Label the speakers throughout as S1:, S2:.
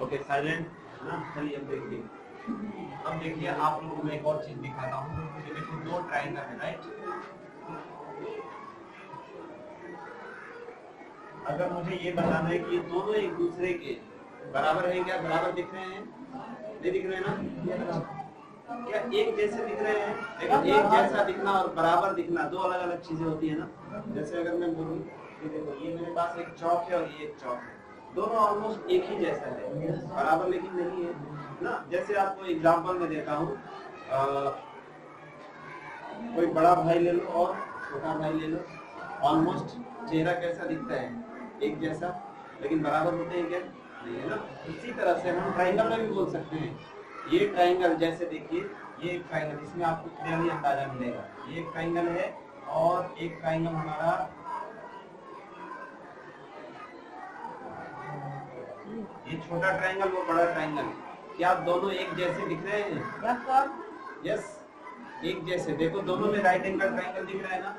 S1: Okay silent ना। चलिए अब देखिए आप लोगों को मैं एक और चीज दिखाता हूँ। ये देखो दो ट्रायंगल है, राइट। अगर मुझे ये बताना है कि दोनों एक दूसरे के बराबर है क्या, बराबर दिख रहे हैं, नहीं दिख रहे हैं ना, क्या एक जैसे दिख रहे हैं? लेकिन एक जैसा दिखना और बराबर दिखना दो अलग अलग चीजें होती है ना। जैसे अगर मैं बोलूं कि देखो ये मेरे पास एक चौक है और ये एक चौक है, दोनों ऑलमोस्ट एक ही जैसा है, बराबर लेकिन नहीं है ना। जैसे आपको एग्जांपल में देता हूँ, कोई बड़ा भाई ले लो और छोटा भाई ले लो, ऑलमोस्ट चेहरा कैसा दिखता है, एक जैसा, लेकिन बराबर होते हैं क्या, नहीं है ना। इसी तरह से हम ट्राइंगल में भी बोल सकते हैं। ये ट्राइंगल जैसे देखिए, ये एक ट्राइंगल, इसमें आपको क्लियरली अंदाजा मिलेगा। ये एक ट्राइंगल है और एक ट्राइंगल हमारा ये छोटा ट्राइंगल, वो बड़ा ट्राइंगल, क्या दोनों एक जैसे दिख रहे हैं? यस, एक जैसे। देखो दोनों में राइट एंगल ट्राइंगल दिख रहा है ना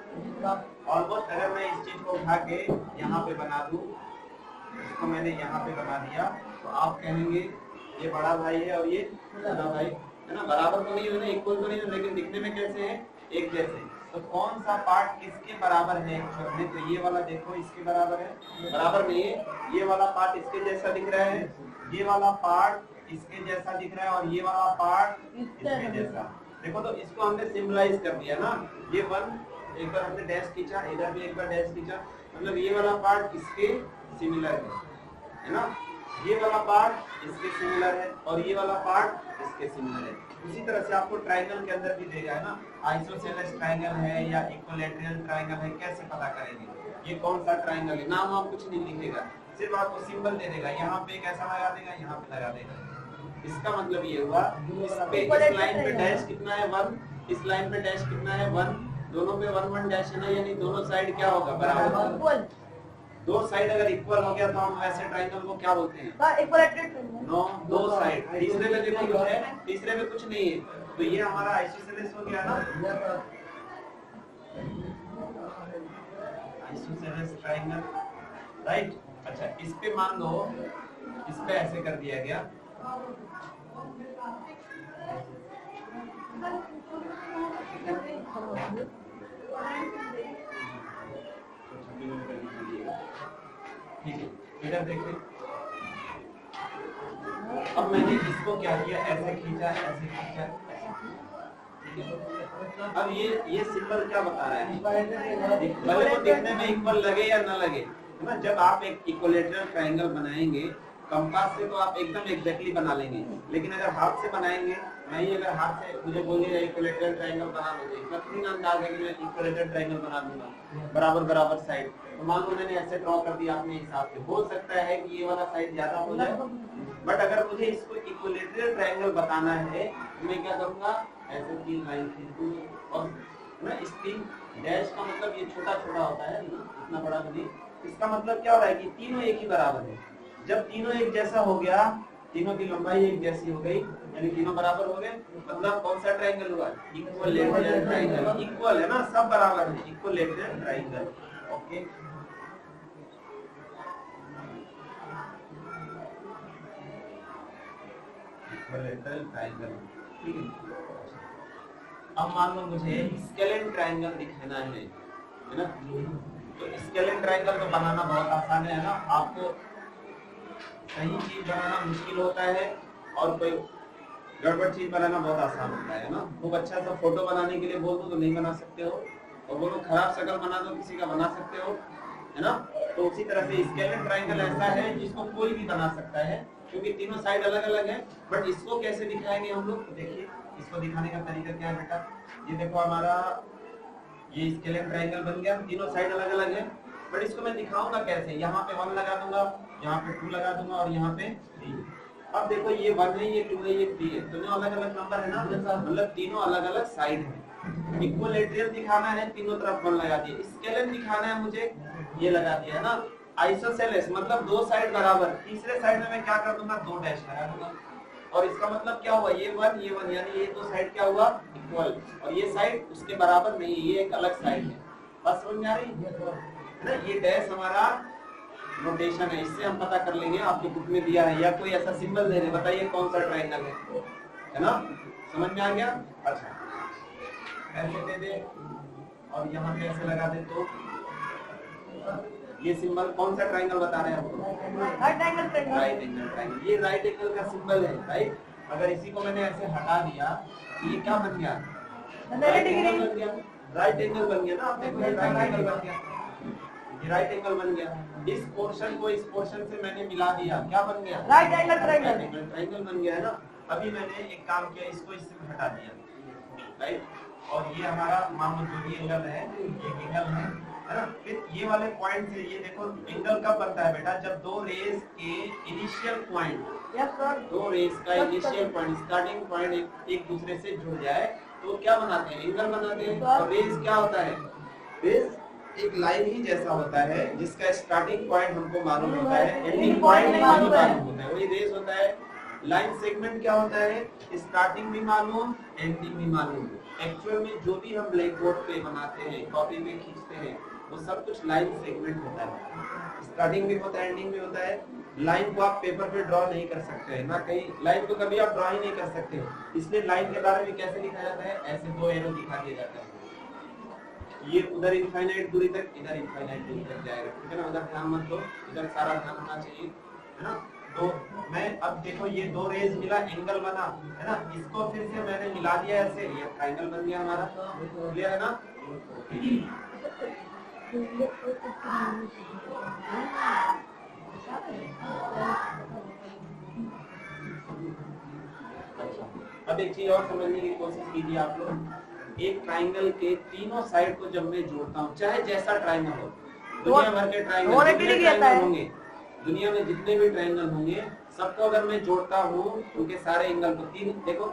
S1: ऑलमोस्ट। अगर मैं इस चीज को उठा के यहाँ पे बना दूं, इसको मैंने यहाँ पे बना दिया, तो आप कहेंगे ये बड़ा भाई है और ये छोटा भाई है ना। बराबर तो नहीं है ना, इक्वल तो नहीं है, लेकिन दिखने में कैसे है, एक जैसे। तो कौन सा पार्ट किसके बराबर है एक्चुअल में? तो ये वाला देखो इसके बराबर है, बराबर नहीं है। ये वाला पार्ट इसके जैसा दिख रहा है, ये वाला पार्ट इसके जैसा दिख रहा है और ये वाला पार्ट इसके जैसा। देखो तो इसको हमने सिंबलाइज कर दिया ना। ये वन, एक बार हमने डैश खींचा, इधर भी एक बार डैश खींचा, मतलब ये वाला पार्ट इसके सिमिलर है ना। ये वाला पार्ट इसके सिमिलर है और ये वाला पार्ट इसके सिमिलर है। उसी तरह से आपको ट्राइंगल के अंदर भी देगा है ना, आइसोसेलेस ट्राइंगल है या इक्विलैटरल ट्राइंगल है, कैसे पता करेंगे ये कौन सा ट्राइंगल है? नाम आप कुछ नहीं लिखेगा, सिर्फ आपको सिंबल दे देगा, यहाँ पे कैसा लगा देगा, यहाँ पे लगा देगा। इसका मतलब ये हुआ इस लाइन पे डैश कितना है 1, इस लाइन पे डैश कितना है 1, दोनों पे 1 1 डैश है ना, यानी दोनों साइड क्या होगा, बराबर। दो साइड अगर इक्वल हो गया तो हम ऐसे ट्राइंगल को क्या बोलते हैं? नो, दो साइड। तीसरे में देखो कुछ है, तीसरे में कुछ नहीं है, तो ये हमारा आइसोसेलेस हो गया ना, आइसोसेलेस ट्राइंगल, राइट। अच्छा, इस पे मान लो इस पे ऐसे कर दिया गया, ठीक है, इधर देखिए। अब मैंने इसको क्या किया, ऐसे खींचा, ऐसे खींचा, अब ये सिंबल क्या बता रहा है, भले वो दिखने में इक्वल लगे या ना लगे, है ना। जब आप एक इक्विलैटरल ट्रायंगल बनाएंगे कंपास से तो आप एकदम एग्जैक्टली बना लेंगे, लेकिन अगर हाथ से बनाएंगे, मैं ही अगर हाथ से मुझे बोलिएगा इक्विलैटरल ट्रायंगल बना दो, इसका तीन अंदाज है कि मैं इक्विलैटरल ट्रायंगल बना दूंगा बराबर बराबर साइड, तो मान लो मैंने ऐसे ड्रॉ कर दिया अपने हिसाब से, हो सकता है कि ये वाला साइड ज्यादा हो जाए, बट अगर मुझे इसको इक्विलैटरल ट्रायंगल बताना है तो मैं क्या करूंगा, ऐसे तीन लाइन खींच दूंगा और ना इस तीन डैश का मतलब ये छोटा छोटा होता है ना, इतना बड़ा नहीं। इसका मतलब क्या हो रहा है कि तीनों एक ही बराबर है। जब तीनों एक जैसा हो गया, तीनों की लंबाई एक जैसी हो गई, यानी तीनों बराबर हो गए, मतलब कौन सा ट्रायंगल हुआ, इक्विलैटरल ट्रायंगल। इक्वल है ना, सब बराबर है, equilateral triangle. Okay, equilateral triangle, ठीक है। अब मान लो मुझे स्केलेन ट्रायंगल दिखाना है ना, तो स्केलेन ट्रायंगल तो बनाना बहुत आसान है ना। आपको सही चीज बनाना मुश्किल होता है और कोई गड़बड़ चीज बनाना बहुत आसान होता है ना। खूब अच्छा सा फोटो बनाने के लिए बोल दो तो नहीं बना सकते हो, और बोलो खराब शक्ल बना दो किसी का, बना सकते हो, है ना। तो उसी तरह से स्केलेन ट्रायंगल ऐसा है जिसको कोई भी बना सकता है, क्योंकि तीनों साइड अलग अलग है। बट इसको कैसे दिखाएंगे हम लोग, तो देखिए इसको दिखाने का तरीका क्या है बेटा, ये देखो हमारा ये स्केलेन ट्रायंगल बन गया, तीनों साइड अलग अलग है, बट इसको मैं दिखाऊंगा कैसे, यहाँ पे 1 लगा दूंगा, यहाँ पे 2 लगा दूंगा और यहाँ पे 3। अब देखो ये 1 है, ये 2 है, ये 3 है, दोनों अलग अलग नंबर है ना, मतलब तीनों अलग अलग साइड है। इक्विलैटरल दिखाना है, तीनों तरफ 1 लगा दिए। स्केलेन दिखाना है मुझे, ये लगा दिया है ना। आइसोसेलेस मतलब दो साइड बराबर, तीसरे साइड में मैं क्या कर दूंगा, 2 डैश लगा दूंगा, और इसका मतलब क्या हुआ, ये 1 ये 1, यानी ये दो साइड क्या हुआ, इक्वल, और ये साइड उसके बराबर नहीं, ये एक अलग साइड है। बस समझ में आ रही है? है ना, ये डैश हमारा नोटेशन है, इससे हम पता कर लेंगे आपके बुक में दिया है, या कोई ऐसा सिंबल दे रहे, बताइए कौन सा ट्रायंगल है ना, समझ में आ गया। अच्छा ऐसे दे दे और यहाँ पे ऐसे लगा दे, तो ये सिंबल कौन सा ट्रायंगल बता रहे हैं आपको, राइट एंगल ट्रायंगल, ये राइट एंगल का सिंबल है, राइट। अगर इसी को मैंने ऐसे हटा दिया तो ये क्या बन गया, राइट एंगल बन गया, राइट एंगल बन गया ना, आप देखो राइट एंगल बन गया, ये राइट एंगल बन गया। इस पोर्शन को इस पोर्शन से मैंने मिला दिया, क्या बन गया, राइट एंगल ट्रायंगल बन गया है ना। अभी मैंने एक काम किया, इसको इससे हटा दिया, राइट, और ये हमारा मान लो जो भी एंगल है, ये एंगल है ना। फिर ये वाले पॉइंट से, ये देखो एंगल कब बनता है बेटा, जब दो रेज के इनिशियल पॉइंट, दो रेज का इनिशियल पॉइंट, स्टार्टिंग पॉइंट एक दूसरे से जुड़ जाए तो क्या बनाते हैं, एंगल बनाते हैं। और रेज क्या होता है, रेज एक लाइन ही जैसा होता है जिसका स्टार्टिंग पॉइंट हमको मालूम होता है, एंडिंग पॉइंट नहीं मालूम होता है, वही रेज होता है। लाइन सेगमेंट क्या होता है, स्टार्टिंग भी मालूम, एंडिंग भी मालूम। एक्चुअल में जो भी हम ब्लैक बोर्ड पे बनाते हैं, कॉपी में खींचते हैं, वो सब कुछ लाइन सेगमेंट होता है, स्टार्टिंग भी होता है, एंडिंग भी होता है। लाइन को आप पेपर पे ड्रॉ नहीं कर सकते हैं ना, कहीं लाइन को कभी आप ड्रॉ ही नहीं कर सकते, इसलिए लाइन के बारे में कैसे लिखा जाता है, ऐसे दो एरो दिखा दिया जाता है, ये उधर इनफाइनाइट दूरी तक, इधर इनफाइनाइट दूरी तक जाएगा, ठीक है ना, उधर ध्यान मत दो, इधर सारा ध्यान होना चाहिए, है ना। तो मैं अब देखो ये दो रेज मिला, एंगल बना, है ना, इसको फिर से मैंने मिला दिया ऐसे, ये ट्रायंगल बन गया हमारा, क्लियर है ना। अब एक चीज और समझने की कोशिश कीजिए आप लोग, एक ट्रायंगल के तीनों साइड को जब मैं जोड़ता हूँ, चाहे जैसा ट्रायंगल हो, दुनिया भर के ट्रायंगल होंगे, दुनिया में जितने भी ट्रायंगल होंगे सबको अगर मैं जोड़ता हूँ, उनके सारे एंगल को, तीन देखो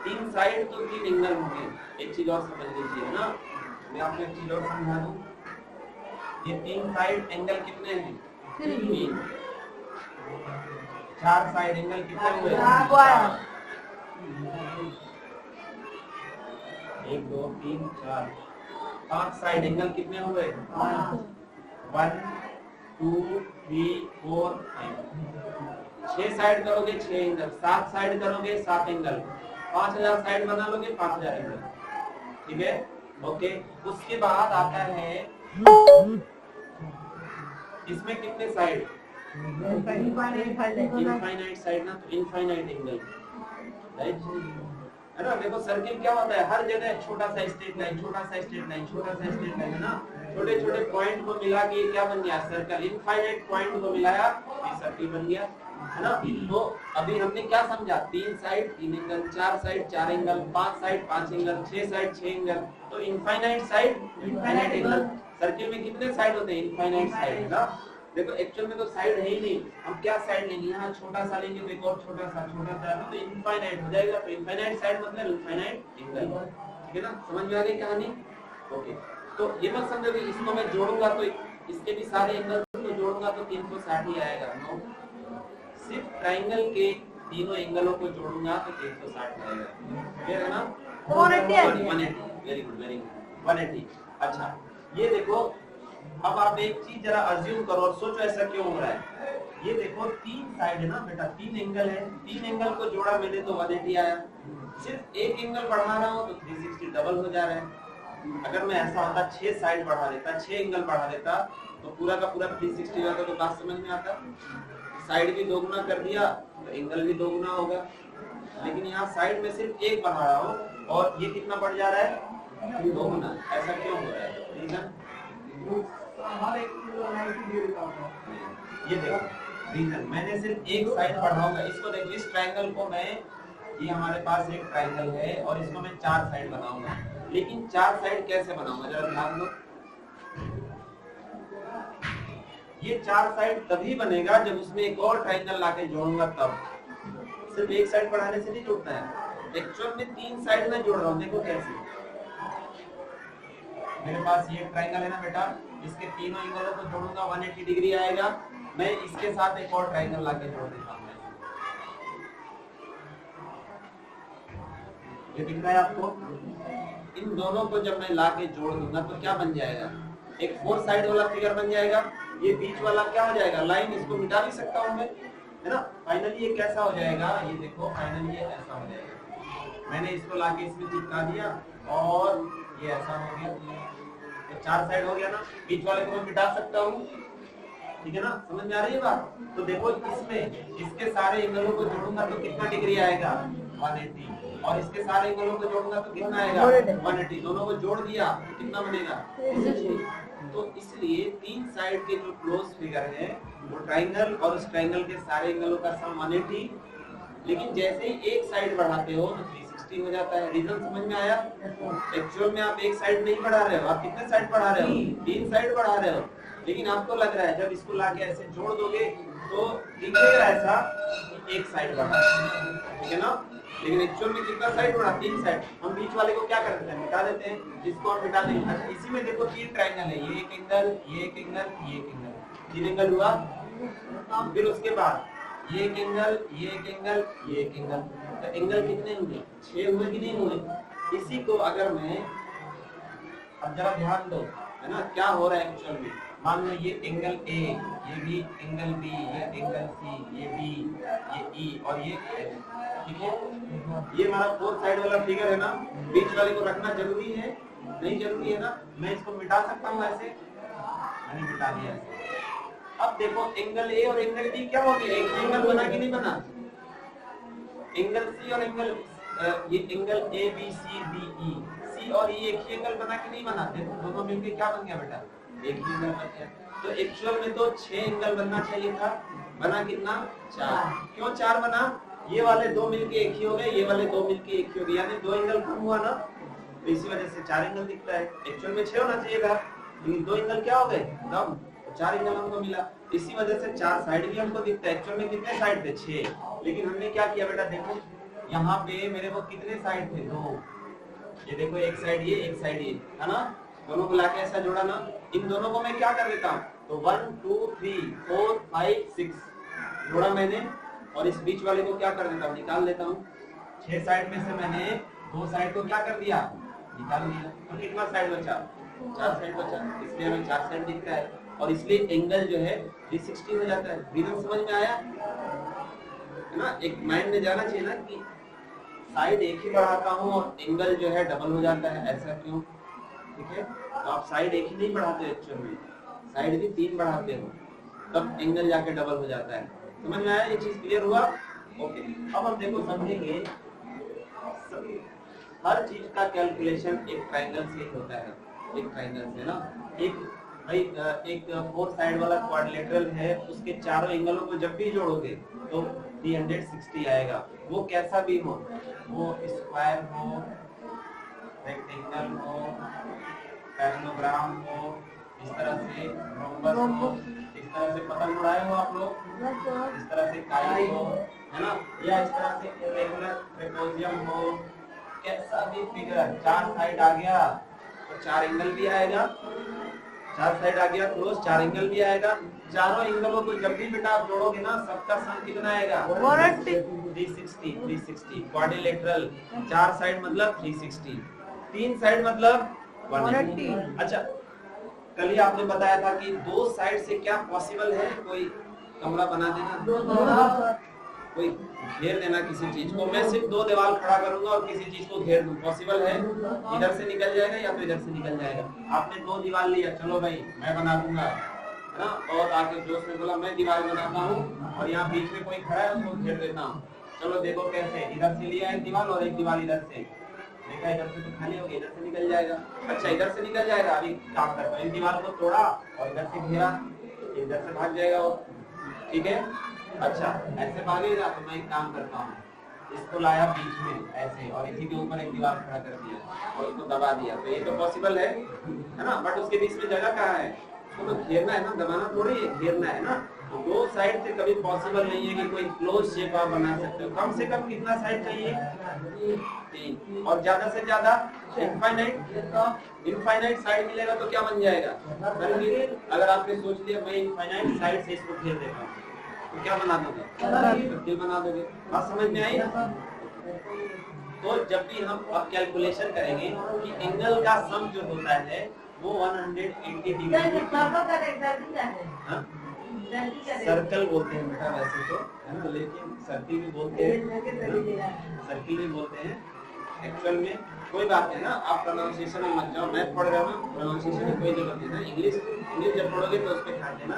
S1: तीन साइड तो तीन एंगल होंगे। एक चीज और समझ लीजिए ना, मैं आपको एक चीज और समझा दूं, ये तीन साइड एंगल कितने हैं, तीन। चार साइड एंगल कितने हुए, एक दो तीन चार, पांच साइड एंगल कितने हुए, 1 2 3 4 5। 6 साइड करोगे 6 एंगल, 7 साइड करोगे 7 एंगल, 5000 साइड बना लोगे 5000 एंगल, ठीक है, ओके। उसके बाद आता है इसमें कितने साइड, इनफाइनाइट साइड ना, तो इनफाइनाइट एंगल, राइट, है ना। देखो सर्किल क्या होता है, हर जगह छोटा सा स्ट्रेट लाइन, छोटा सा स्ट्रेट लाइन, छोटा सा स्ट्रेट लाइन, है ना, छोटे छोटे पॉइंट को मिला के क्या बन गया, सर्कल। इनफाइनाइट पॉइंट को मिलाया, ये सर्किल बन गया, है ना। तो अभी हमने क्या समझा, तीन साइड तीन एंगल, चार साइड चार एंगल, पांच साइड पांच एंगल, 6 साइड 6 एंगल, तो infinite side infinite angle. Circle में कितने साइड होते हैं, इनफाइनाइट साइड, है ना। देखो एक्चुअल में तो साइड है ही नहीं, हम क्या साइड लेंगे, यहाँ छोटा सा लेंगे तो एक और छोटा सा तो इनफाइनाइट हो जाएगा, तो इनफाइनाइट साइड मतलब इनफाइनाइट एंगल, ठीक है ना, समझ में आ गई कहानी, ओके। तो ये मत समझो कि इसको मैं जोड़ूंगा तो इसके भी सारे एंगल को जोड़ूंगा तो 360 ही आएगा, नो, सिर्फ ट्रायंगल के तीनों एंगलों को जोड़ूंगा तो 360 आएगा, क्लियर है ना, 180, वेरी गुड 180। अच्छा ये देखो, अब आप एक चीज जरा अज्यूम करो और सोचो ऐसा क्यों हो रहा है। ये देखो तीन साइड है ना बेटा, तीन एंगल है, तीन एंगल को जोड़ा मैंने तो 180 आया, सिर्फ एक एंगल बढ़ा रहा हूँ तो 360 डबल हो जा रहा है। अगर मैं ऐसा होता 6 साइड बढ़ा देता, 6 एंगल बढ़ा देता तो पूरा का पूरा 360 हो जाता, तो बात समझ में आता। साइड भी दोगुना कर दिया तो एंगल भी दोगुना होगा, लेकिन यहाँ साइड में सिर्फ एक बढ़ा रहा हूँ और ये कितना बढ़ जा रहा है, दोगुना। ऐसा क्यों हो रहा है, रीजन ये देखो, रीजन मैंने सिर्फ एक साइड बढ़ाऊंगा, इसको देखो, इस ट्रायंगल को मैं, ये हमारे पास एक ट्रायंगल है और इसको मैं 4 साइड बनाऊंगा, लेकिन 4 साइड कैसे बनाऊंगा जरा ध्यान दो। ये 4 साइड तभी बनेगा जब उसमें एक और ट्रायंगल लाके जोड़ूंगा तब, सिर्फ एक साइड बढ़ाने से नहीं जुड़ता है। एक्चुअल में 3 साइड में जोड़ रहा हूँ, देखो कैसे, मेरे पास ये ट्रायंगल है ना बेटा, इसके तीनों एंगलों को जोड़ूंगा 180 डिग्री आएगा, मैं इसके साथ एक और ट्रायंगल लाके जोड़ देता हूँ, ये दिख रहा है आपको। इन दोनों को जब मैं लाके जोड़ दूंगा तो क्या बन जाएगा, एक 4 साइड वाला फिगर बन जाएगा। ये बीच वाला क्या हो जाएगा, लाइन, इसको मिटा भी सकता हूँ मैं, है ना। फाइनली ये कैसा हो जाएगा, ये देखो फाइनली ये ऐसा हो जाएगा। मैंने इसको लाके इसमें चिपका दिया और ये ऐसा हो गया, तो 4 साइड हो गया ना। बीच वाले को मैं मिटा सकता हूँ, ठीक है ना, समझ में आ रही है बात। तो देखो इसमें इसके सारे एंगलों को जोड़ूंगा तो कितना डिग्री आएगा, 180, और इसके सारे एंगलों को जोड़ूंगा तो कितना आएगा, 180। दोनों को जोड़ दिया तो कितना बनेगा, 360। तो इसलिए 3 साइड के जो क्लोज फिगर है वो ट्राइंगल, और उस ट्राइंगल के सारे एंगलों का सम 180। लेकिन जैसे ही एक साइड बढ़ाते हो तो 360 हो जाता है। रीजन समझ में आया। एक्चुअल में आप एक साइड नहीं बढ़ा रहे हो, आप कितने साइड बढ़ा रहे हो, 3 साइड बढ़ा रहे हो। लेकिन आपको लग रहा है जब इसको लाके ऐसे जोड़ दोगे तो दिखेगा ऐसा कि एक साइड बढ़ा, ठीक है ना। लेकिन एक्चुअल में कितना साइड बढ़ा, 3 साइड। हम बीच वाले को क्या करते हैं, मिटा देते हैं। इसको हम मिटा देंगे। अच्छा, इसी में देखो 3 ट्रायंगल है, ये एक एंगल, ये एक एंगल, ये एक एंगल, 3 एंगल हुआ। फिर उसके बाद ये एक एंगल, ये एक एंगल, ये एक एंगल, तो एंगल कितने हुए, 6 हुए कि नहीं हुए। इसी को अगर मैं, अब जरा ध्यान दो, है ना, क्या हो रहा है एक्चुअल में। मान लो ये एंगल ए, ये भी एंगल बी, ये एंगल सी, ये बी, ये ई और ये एल, ठीक है। ये हमारा 4 साइड वाला फिगर है ना। बीच वाले को रखना जरूरी है, नहीं जरूरी है ना। मैं इसको मिटा सकता हूँ ऐसे, मैंने मिटा दिया ऐसे। अब देखो एंगल ए और एंगल बी क्या हो गया, एक एंगल बना कि नहीं बना। एंगल सी और एंगल, ये angle A B C D E, C और ई एक ही एंगल बना कि नहीं बना। देखो दोनों मिलकर क्या बन गया बेटा, एक ही एंगल बन गया। तो एक्चुअल में तो 6 एंगल बनना चाहिए था, बना कितना, 4। क्यों 4 बना, ये वाले 2 मिलके एक ही हो गए, ये वाले 2 मिलके एक ही हो गए, यानी 2 एंगल कम हुआ ना। तो इसी वजह से 4 एंगल दिखता है। एक्चुअल में 6 होना चाहिए था, लेकिन 2 एंगल क्या हो गए कम, 4 एंगल हमको मिला। इसी वजह से 4 साइड भी हमको दिखता है। एक्चुअल में कितने साइड थे, 6। लेकिन हमने क्या किया बेटा, देखो यहाँ पे मेरे को कितने साइड थे, 2। ये देखो एक साइड ये, एक साइड ये, है ना। दोनों को लाके ऐसा जोड़ा ना। इन दोनों को मैं क्या कर देता हूँ, तो 1 2 3 4 5 6 जोड़ा मैंने, और इस बीच वाले को क्या कर देता हूँ, निकाल देता हूँ। 6 साइड में से मैंने 2 साइड को क्या कर दिया, निकाल दिया। तो कितना साइड बचा, 4 साइड बचा। इसलिए हमें 4 साइड दिख रहा है, और इसलिए एंगल जो है 360 हो जाता है। रीजन समझ में आया, है ना। एक माइंड में जाना चाहिए ना कि साइड एक ही बढ़ाता हूँ और एंगल जो है डबल हो जाता है, ऐसा क्यों, ठीक है। तो आप साइड एक ही नहीं बढ़ाते, एक्चुअल में साइड भी 3 बढ़ाते हो, तब एंगल जाके डबल हो जाता है। समझ में आया, ये चीज क्लियर हुआ। ओके, अब हम देखो समझेंगे, हर चीज का कैलकुलेशन एक ट्रायंगल से ही होता है, एक ट्रायंगल से ना। एक भाई एक 4 साइड वाला क्वाड्रिलेटरल है, उसके चारों एंगलों को जब भी जोड़ोगे तो 360 आएगा। वो कैसा भी हो, वो स्क्वायर हो, रेक्टेंगल हो, पैरेललोग्राम हो, इस तरह से रोम्बस हो, इस तरह से पतंग उड़ाए हो आप लोग, इस तरह से काई हो, है ना, या इस तरह से इरेगुलर ट्रेपेजियम हो, कैसा भी फिगर 4 साइड आ गया तो 4 एंगल भी आएगा, 4 साइड आ गया क्लोज, 4 एंगल भी आएगा। चारों एंगलों को जब भी बेटा आप जोड़ोगे ना, सबका सम कितना आएगा, 360 क्वाड्रिलेटरल। 4 साइड मतलब 360, 3 साइड मतलब 180। अच्छा, कल ही आपने बताया था कि 2 साइड से क्या पॉसिबल है, कोई कमरा बना देना, कोई घेर देना किसी चीज को। मैं सिर्फ 2 दीवार खड़ा करूंगा और किसी चीज को घेर दूं, पॉसिबल है। इधर से निकल जाएगा या तो इधर से निकल जाएगा। आपने 2 दीवार लिया, चलो भाई मैं बना दूंगा, है ना, और आके जोश में बोला मैं दीवार बनाता हूँ, और यहाँ बीच में कोई खड़ा है उसको घेर देता हूँ। चलो देखो कैसे, इधर से लिया एक दीवार और एक दीवार इधर से, देखा इधर से तो खाली हो गया, इधर से निकल जाएगा। अच्छा, इधर से निकल जाएगा, अभी काम करता हूँ, इस दीवार को तोड़ा और इधर से घेरा, इधर से भाग जाएगा वो, ठीक है। अच्छा, ऐसे भागेगा तो मैं एक काम करता हूँ, इसको लाया बीच में ऐसे, और इसी के ऊपर एक दीवार खड़ा कर दिया और इसको दबा दिया, तो ये तो पॉसिबल है ना। बट उसके बीच में जगह कहाँ है, उसको तो घेरना है ना, दबाना थोड़ी है, घेरना है ना। तो 2 साइड से कभी पॉसिबल नहीं है कि कोई क्लोज शेप आप बना सकते हो। कम से कम कितना साइड चाहिए, 3, और ज्यादा से ज्यादा इनफाइनाइट साइड मिलेगा तो क्या बन जाएगा, अगर आपने सोच लिया मैं इनफाइनाइट साइड से इसको घेर देता हूँ तो क्या बना दोगे, सर्किल बना दोगे। बात समझ में आई। तो जब भी हम अब कैलकुलेशन करेंगे कि एंगल का सम जो होता है वो 180 डिग्री सर्कल बोलते हैं बेटा वैसे तो, है ना, लेकिन सर्किल भी बोलते हैं, सर्किल भी बोलते हैं एक्चुअल में। कोई बात नहीं ना, आप प्रोनाउंसिएशन में मत जाओ, मैथ पढ़ रहे हो ना, प्रोनाउंसिएशन में कोई जरूरत नहीं ना, इंग्लिश जब पढ़ोगे तो उस पर ध्यान देना।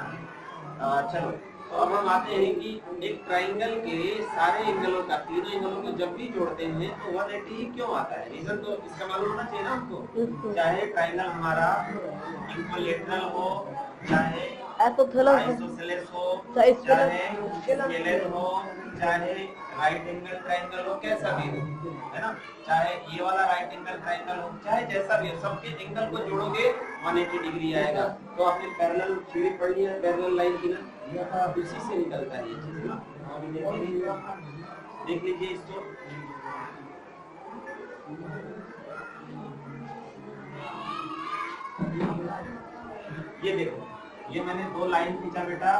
S1: चलो, तो अब हम आते हैं कि एक ट्राइंगल के सारे एंगलों का, तीनों एंगलों को जब भी जोड़ते हैं तो 180 क्यों आता है? रीजन तो इसका मालूम होना चाहिए ना आपको। चाहे ट्राइंगल हमारा इक्विलैटरल हो, चाहे आइसोसेलेस हो, चाहे स्केलेन हो, चाहे राइट एंगल ट्राइंगल हो, कैसा भी हो, है ना, चाहे ये वाला राइट एंगल ट्राइंगल हो, चाहे जैसा भी हो, सबके एंगल को जोड़ोगे 180 डिग्री आएगा। तो आपने पैरेलल थ्योरी पढ़ लिया, पैरेलल लाइन की ना, उसी से निकलता है ये चीज ना। देख लीजिए इसको, ये देखो, ये मैंने दो लाइन खींचा बेटा,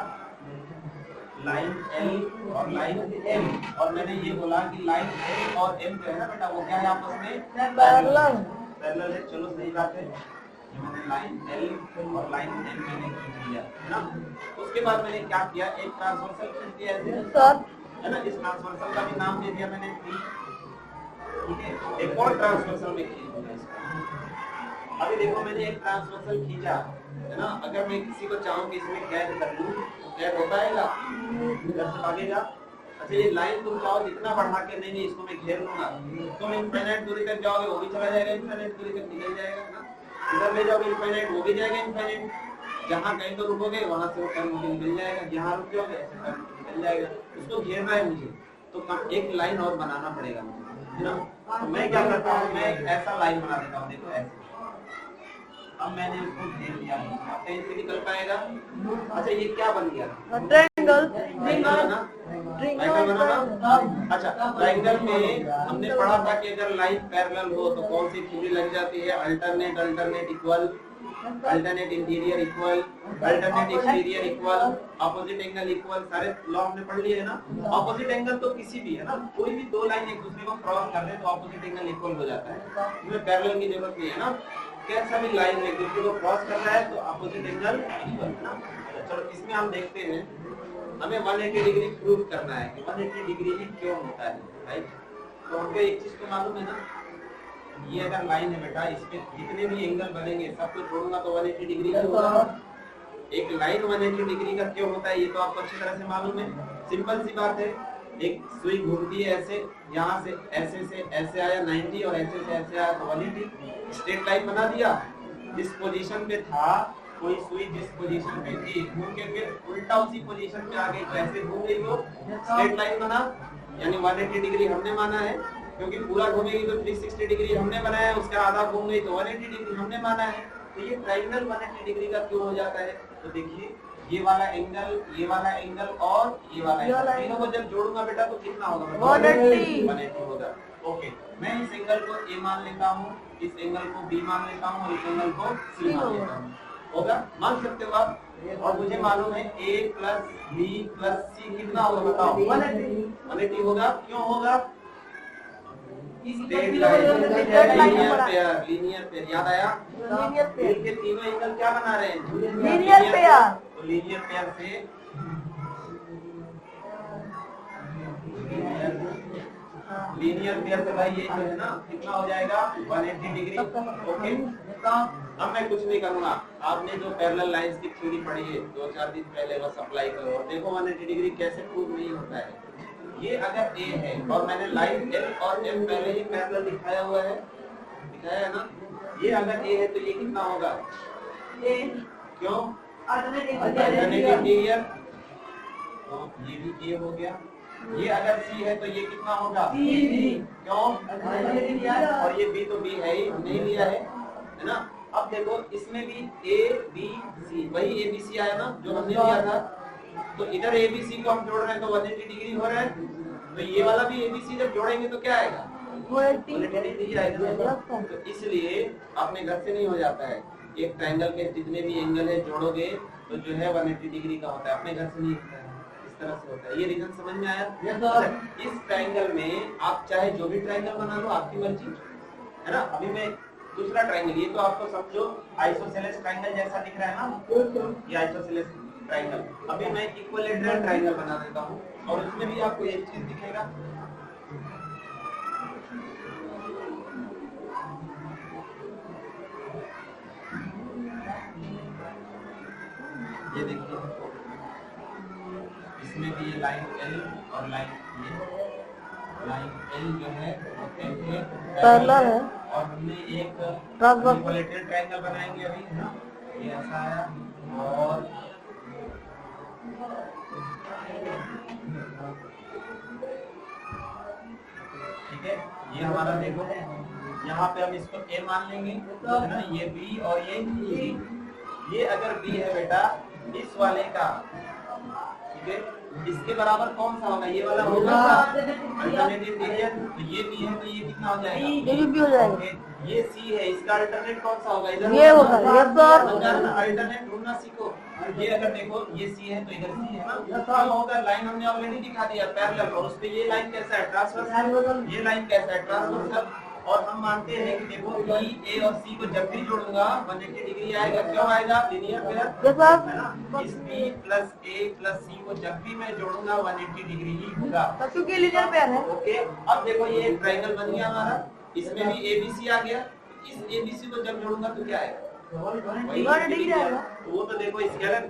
S1: लाइन L और लाइन M, और मैंने ये बोला कि लाइन L और M जो है ना बेटा, वो क्या है आपस में? पैरेलल है। चलो सही बात है, ये मैंने लाइन L और लाइन M मैंने खींच लिया, है ना। उसके बाद मैंने क्या किया, एक ट्रांसवर्सल खींच दिया ऐसे, है ना, इस ट्रांसवर्सल का भी नाम दे दिया मैंने T, ठीक है। एक और ट्रांसवर्सल में खींच दूंगा इसको। अभी देखो मैंने एक ट्रांसवर्सल खींचा, है ना, अगर मैं किसी को चाहूँ कि इसमें कैद कर लूँ, कैद हो पाएगा? इधर से भागेगा। अच्छा, ये लाइन तुम चाहो जितना बढ़ा के, नहीं इसको मैं घेर लूंगा, तुम इनफाइनाइट दूरी तक जाओगे, वो भी चला जाएगा, इनफाइनाइट दूरी तक निकल जाएगा ना। इधर ले जाओगे इनफाइनाइट, वो भी जाएगा इनफाइनाइट, जहाँ कहीं तो रुकोगे वहां से वो टर्म निकल जाएगा, जहाँ रुक जाओगे ऐसे टर्म निकल जाएगा। उसको घेरना है मुझे, तो एक लाइन और बनाना पड़ेगा मुझे, है ना। तो मैं क्या करता हूँ, मैं ऐसा लाइन बना देता हूँ, देखो ऐसे। अब मैंने इसको घेर दिया, अब कहीं से निकल पाएगा? अच्छा, ये क्या बन गया? ट्रायंगल बनाना। अच्छा, ट्रायंगल में हमने पढ़ा था कि अगर लाइन पैरेलल हो तो कौन सी थ्योरी लग जाती है? Alternate, alternate equal, alternate interior equal, alternate exterior equal, opposite angle equal, सारे लॉ हमने पढ़ लिए है ना। ऑपोजिट एंगल तो किसी भी, है ना, कोई भी दो लाइन एक दूसरे को क्रॉस कर रहे हैं तो ऑपोजिट एंगल इक्वल हो जाता है, इसमें पैरेलल की जरूरत नहीं है ना। कैसा भी लाइन एक दूसरे को क्रॉस कर रहा है तो ऑपोजिट एंगल इक्वल है ना। चलो, इसमें हम देखते हैं, हमें 180 डिग्री प्रूव करना है कि 180 डिग्री ही क्यों होता है, राइट। तो हमको एक चीज तो मालूम है ना, ये अगर लाइन है बेटा, इस पे जितने भी एंगल बनेंगे सबको जोड़ूंगा तो 180 डिग्री ही होगा। एक लाइन 180 डिग्री का क्यों होता है ये तो आपको अच्छी तरह से मालूम है, सिंपल सी बात है। एक सुई घूमती है ऐसे, यहाँ से ऐसे आया 90 और ऐसे से ऐसे आया तो 180, स्ट्रेट लाइन बना दिया। जिस पोजीशन पे था कोई सुई, जिस पोजीशन पे थी, घूम के फिर उल्टा उसी पोजीशन पे आ गई, कैसे घूम गई वो स्ट्रेट लाइन बना, यानी 180 डिग्री हमने माना है, क्योंकि पूरा घूमेगी तो 360 डिग्री हमने बनाया है, उसका आधा घूम गई तो 180 डिग्री हमने माना है। तो ये ट्रायंगल 180 डिग्री का क्यों हो जाता है? तो देखिए, ये वाला एंगल और ये वाला एंगल, तीनों को जब जोड़ूंगा बेटा तो कितना होगा? 180 होगा। ओके, मैं इस एंगल को A मान लेता हूँ, इस एंगल को B मान लेता हूँ और इस एंगल को C मान लेता हूँ, होगा? मान सकते हो आप। और मुझे मालूम है A plus B plus C कितना होगा बताओ? 180 होगा। क्यों होगा? लीनियर पेयर याद आया? लीनियर के तीनों एंगल क्या बना रहे हैं? Linear pair. तो लीनियर पेयर से भाई ये जो है ना कितना हो जाएगा? 180 डिग्री। ओके, अब मैं कुछ नहीं करूंगा, आपने जो पैरेलल लाइंस की थ्योरी पढ़ी है 2-4 दिन पहले बस अप्लाई करो और देखो 180 डिग्री कैसे प्रूव नहीं होता है। ये अगर A है और मैंने लाइन L और M पहले ही पैरेलल दिखाया हुआ है, दिखाया है ना, ये अगर A है तो ये कितना होगा? A। क्यों? अल्टरनेट इंटीरियर, तो ये भी A हो गया। ये अगर C है तो ये कितना होगा? C। क्यों? और ये B तो B है ही, नहीं लिया है ना। अब देखो इसमें भी A B C, वही ABC आया ना जो हमने लिया था, तो इधर ABC को हम जोड़ रहे हैं तो 180 डिग्री हो रहा है, तो ये वाला भी ABC जब जोड़ेंगे तो क्या आएगा? 180 डिग्री आएगा। तो इसलिए अपने घर से नहीं हो जाता है, एक ट्रायंगल के जितने भी एंगल है जोड़ोगे तो जो है 180 डिग्री का होता है, अपने घर से नहीं होता है, इस तरह से होता है। ये रीजन समझ में आया? इस ट्रायंगल में आप चाहे जो भी ट्रायंगल बना लो, आपकी मर्जी है ना। अभी मैं दूसरा ट्राइंगल, ये तो आपको समझो आइसोसेलेस ट्राइंगल जैसा दिख रहा है ना, ये आइसोसेलेस ट्राइंगल। अभी मैं इक्विलैटरल ट्राइंगल बना देता हूँ और उसमें भी आपको एक चीज दिखेगा, ये देखिए इसमें भी ये लाइन एल और लाइन एल जो है एल के पैरेलल है और हमने एक इक्विलैटरल ट्रायंगल बनाएंगे अभी, है ना, ये ऐसा आया और ठीक है, ये हमारा देखो यहाँ पे हम इसको ए मान लेंगे, है ना, ये बी और ये सी। ये अगर बी है बेटा इस वाले का, ठीक है, इसके बराबर कौन सा होगा, ये वाला होगा अल्टरनेटिव रीजन, तो ये बी है तो ये कितना हो जाएगा, ये भी हो जाएगा। ये सी है, इसका अल्टरनेट कौन सा होगा, इधर ये होगा, ये सर अल्टरनेट ढूंढना सीखो। ये अगर देखो ये सी है तो इधर सी है ना, कम होगा, लाइन हमने ऑलरेडी दिखा दिया पैरेलल, और उसपे ये लाइन कैसा है ट्रांसवर्सल, ये लाइन कैसा है ट्रांसवर्सल। और हम मानते हैं कि देखो ई ए और सी को जब भी जोड़ूंगा 180 डिग्री आएगा, क्यों आएगा, लीनियर पेयर है ना, इस बी प्लस ए प्लस सी को जब भी मैं जोड़ूंगा 180 डिग्री ही होगा, क्योंकि लीनियर पेयर है। ओके, अब देखो ये एक ट्रायंगल बन गया हमारा, इसमें भी एबीसी आ गया, इस एबीसी को जब जोड़ूंगा तो क्या आएगा, 180 डिग्री आएगा। तो वो तो देखो स्केलर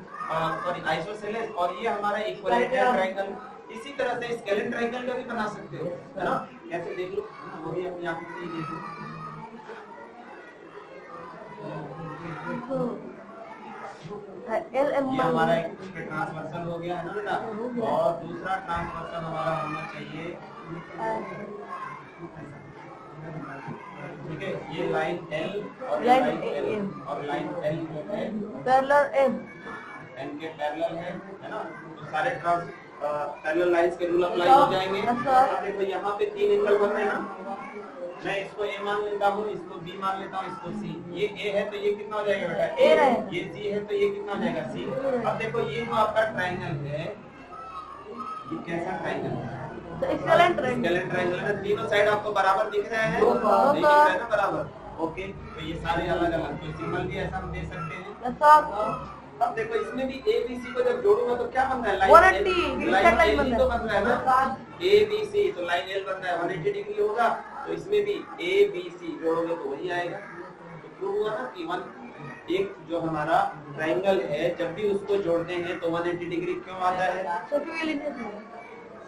S1: सॉरी आइसोसेलेस, और ये हमारा इक्विलैटरल ट्रायंगल। इसी तरह से स्केलेन ट्रायंगल का भी बना सकते हो, है ना, कैसे देख लो, वो भी अपनी आंखों से ही देखो। ये हमारा एक ट्रांसवर्सल हो गया है ना बेटा, और दूसरा ट्रांसवर्सल हमारा होना चाहिए, ठीक है, ये लाइन एल और लाइन एल और लाइन एल जो है पैरेलल एम के पैरेलल है ना, तो सारे पैरेलल लाइंस के रूल अप्लाई हो जाएंगे। देखो यहाँ पे 3 एंगल बन रहे हैं ना, मैं इसको ए मान लेता हूँ, इसको बी मान लेता हूँ, इसको सी। ये ए है तो ये कितना हो जाएगा बेटा, ए, ये सी है तो ये कितना हो जाएगा, सी। अब देखो ये जो आपका ट्रायंगल है ये कैसा ट्रायंगल है, स्केलेन ट्रायंगल है, तीनों साइड आपको बराबर दिख रहे हैं, नहीं दिख रहा है ना बराबर, ओके, तो ये सारे अलग अलग, तो सिंबल भी ऐसा हम दे सकते हैं। अब देखो इसमें भी ए बी सी को जब जोड़ूंगा तो क्या बन रहा है, लाइन एल तो बन रहा है ना, ए बी सी, तो लाइन एल बन रहा है 180 डिग्री होगा, तो इसमें भी ए बी सी जोड़ोगे तो वही आएगा। तो प्रूव हुआ ना कि एक जो हमारा ट्रायंगल है जब भी उसको जोड़ते हैं तो 180 डिग्री क्यों आता है,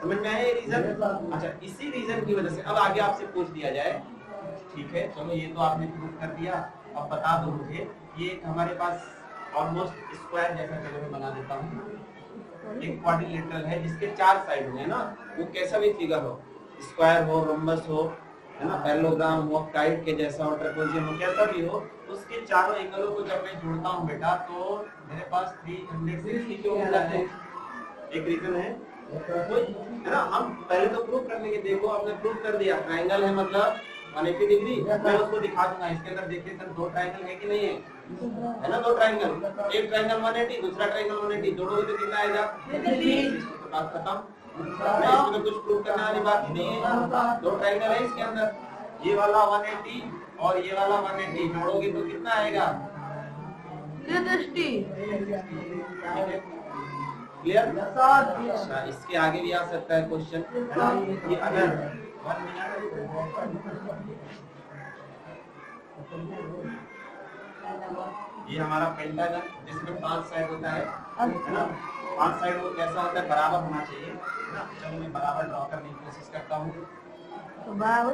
S1: समझ में आया ये रीजन। अच्छा, इसी रीजन की वजह से अब आगे आपसे पूछ दिया जाए, ठीक है, चलो ये तो आपने प्रूव कर दिया, अब बता दो मुझे, ये हमारे पास ऑलमोस्ट स्क्वायर जैसा, चलो मैं बना देता हूँ, एक क्वाड्रिलेटरल है जिसके 4 साइड हो, है ना, वो कैसा भी फिगर हो, स्क्वायर हो, रोम्बस हो, है ना, पैरेललोग्राम हो, काइट के जैसा हो, ट्रापेजियम हो, कैसा भी हो, उसके चारों एंगलों को जब मैं जोड़ता हूँ बेटा तो मेरे पास 360 क्यों हो जाते हैं, एक रीजन है, है ना। हम पहले तो प्रूव कर लेंगे, देखो हमने प्रूव कर दिया, ट्रायंगल है मतलब 180 डिग्री, मैं उसको दिखा दूंगा, इसके अंदर देखिए सर 2 ट्रायंगल है कि नहीं है, है ना, 2 ट्रायंगल, एक ट्रायंगल 180, दूसरा ट्रायंगल 180, जोड़ोगे तो कितना आएगा, बात खत्म, इसमें तो कुछ प्रूव करने वाली बात ही नहीं है, 2 ट्रायंगल है इसके अंदर, ये वाला 180 और ये वाला 180, जोड़ोगे तो कितना आएगा, 360, क्लियर। अच्छा, इसके आगे भी आ सकता है क्वेश्चन, ये अगर 1 मिनट, ये हमारा पेंटागन जिसमें 5 साइड होता है ना, 5 साइड वो कैसा होता है, बराबर होना चाहिए ना। चलो मैं बराबर ड्रॉ करने की कोशिश करता हूँ, तो बराबर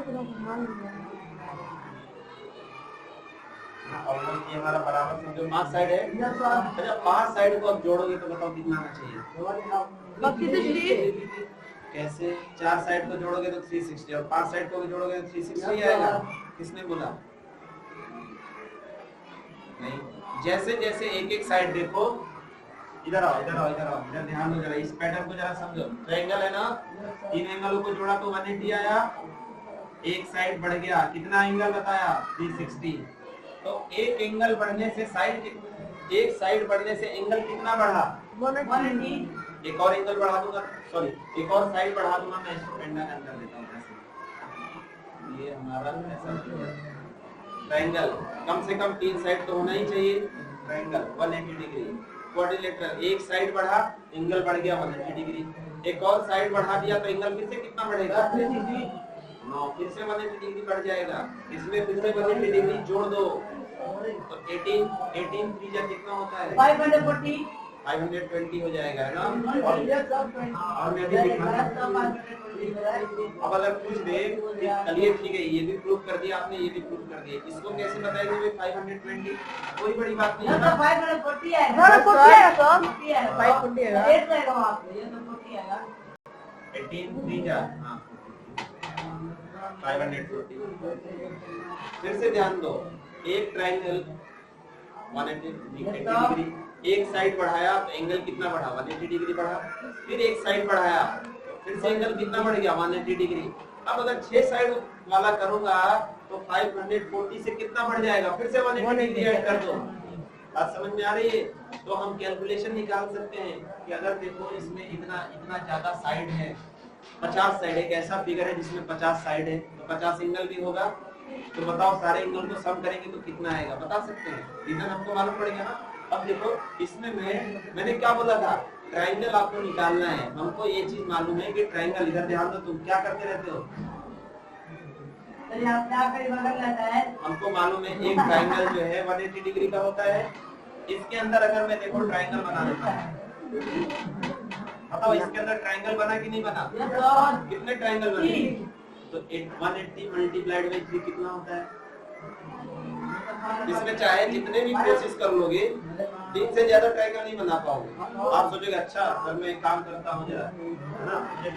S1: ऑलमोस्ट ये हमारा बराबर समझो 5 साइड है। अच्छा, 5 साइड को अब जोड़ोगे तो बताओ कितना आना चाहिए, कैसे, 4 साइड को जोड़ोगे तो 360 और 5 साइड को भी जोड़ोगे तो 360 आएगा, किसने बोला, नहीं, जैसे जैसे एक एक साइड देखो, इधर आओ इधर आओ इधर आओ, इधर ध्यान दो जरा, इस पैटर्न को जरा समझो, ट्रायंगल है ना, 3 एंगलों को जोड़ा तो 180 आया, एक साइड बढ़ गया, कितना एंगल बताया, 360, तो एक एंगल बढ़ने से साइड, एक साइड बढ़ने से एंगल कितना बढ़ा, 180, एक और एंगल बढ़ा दूंगा, सॉरी एक और साइड बढ़ा दूंगा, मैं इसको पेंटागन कर देता हूं, ये हमारा ऐसा ट्रायंगल कम से कम 3 साइड तो होना ही चाहिए। Triangle 180 degree. क्वाड्रिलेटरल एक साइड बढ़ा, एंगल बढ़ गया 180 डिग्री। एक और साइड बढ़ा दिया तो एंगल फिर से कितना बढ़ेगा? 9, फिर से 180 डिग्री बढ़ जाएगा। इसमें फिर से 180 डिग्री जोड़ दो तो 18 त्रिज्या कितना होता है? 520 हो जाएगा, है ना? और मैं भी दिखाऊंगा। अब अगर पूछ दे चलिए ठीक है, ये भी प्रूव कर दिया आपने, ये भी प्रूव कर दिया, इसको कैसे बताएंगे वे 520? कोई बड़ी बात नहीं है ना।
S2: 540 है, 540 है,
S1: 18 त्रिज्या, हाँ 540। फिर से ध्यान दो, एक ट्रायंगल 180 डिग्री, एक साइड बढ़ाया तो एंगल कितना बढ़ा? 180 डिग्री बढ़ा। फिर एक साइड बढ़ाया फिर से एंगल कितना बढ़ गया? 180 डिग्री। अब अगर 6 साइड वाला करूंगा तो 540 से कितना बढ़ जाएगा? फिर से 180 डिग्री ऐड कर दो। बात समझ में आ रही है? तो हम कैलकुलेशन निकाल सकते हैं कि अगर देखो इसमें इतना ज्यादा साइड है, 50 साइड, एक ऐसा फिगर है जिसमें 50 साइड है तो 50 एंगल भी होगा। तो बताओ सारे एंगल को सम करेंगे तो कितना आएगा? बता सकते हैं? रीजन हमको मालूम पड़ेगा ना। अब देखो इसमें मैंने क्या बोला था, ट्रायंगल आपको निकालना है। हमको ये चीज मालूम है कि ट्रायंगल, इधर ध्यान दो, तुम क्या करते रहते हो? हमको मालूम है एक ट्रायंगल जो है 180 डिग्री का होता है। इसके अंदर अगर मैं देखो ट्रायंगल बना देता हूँ, बताओ इसके अंदर ट्रायंगल बना कि नहीं बना? कितने ट्रायंगल बने? तो 180 मल्टीप्लाइड बाई 3 कितना होता है? इसमें चाहे जितने भी कोशिश कर लोगे 3 से ज्यादा ट्रायंगल नहीं बना पाओगे। आप सोचोगे अच्छा सर मैं एक काम करता हूँ जरा, है ना, मुझे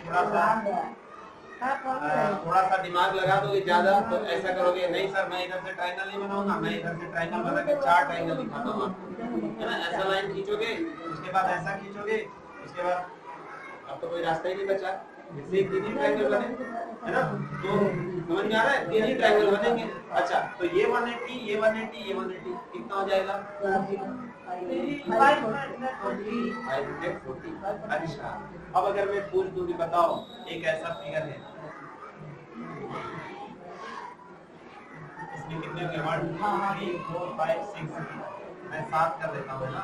S1: थोड़ा सा दिमाग लगा दोगे ज्यादा तो ऐसा करोगे, नहीं सर मैं इधर से ट्रायंगल नहीं बनाऊंगा, मैं इधर से ट्रायंगल बना के 4 ट्रायंगल दिखाता हूँ आपको, है ना। ऐसा लाइन खींचोगे, उसके बाद ऐसा खींचोगे, उसके बाद अब तो कोई रास्ता ही नहीं बचा, फिर से 3 ही ट्रायंगल बने, है ना। तो समझ में आ रहा है? 3 ही ट्रायंगल बनेंगे। अच्छा तो ये 180, ये 180, ये 180 कितना हो जाएगा? 540। अच्छा अब अगर मैं पूछ दूं कि बताओ एक ऐसा फिगर है, इसमें कितने होंगे? 1 2 3 4 5 6, मैं 7 कर देता हूँ ना।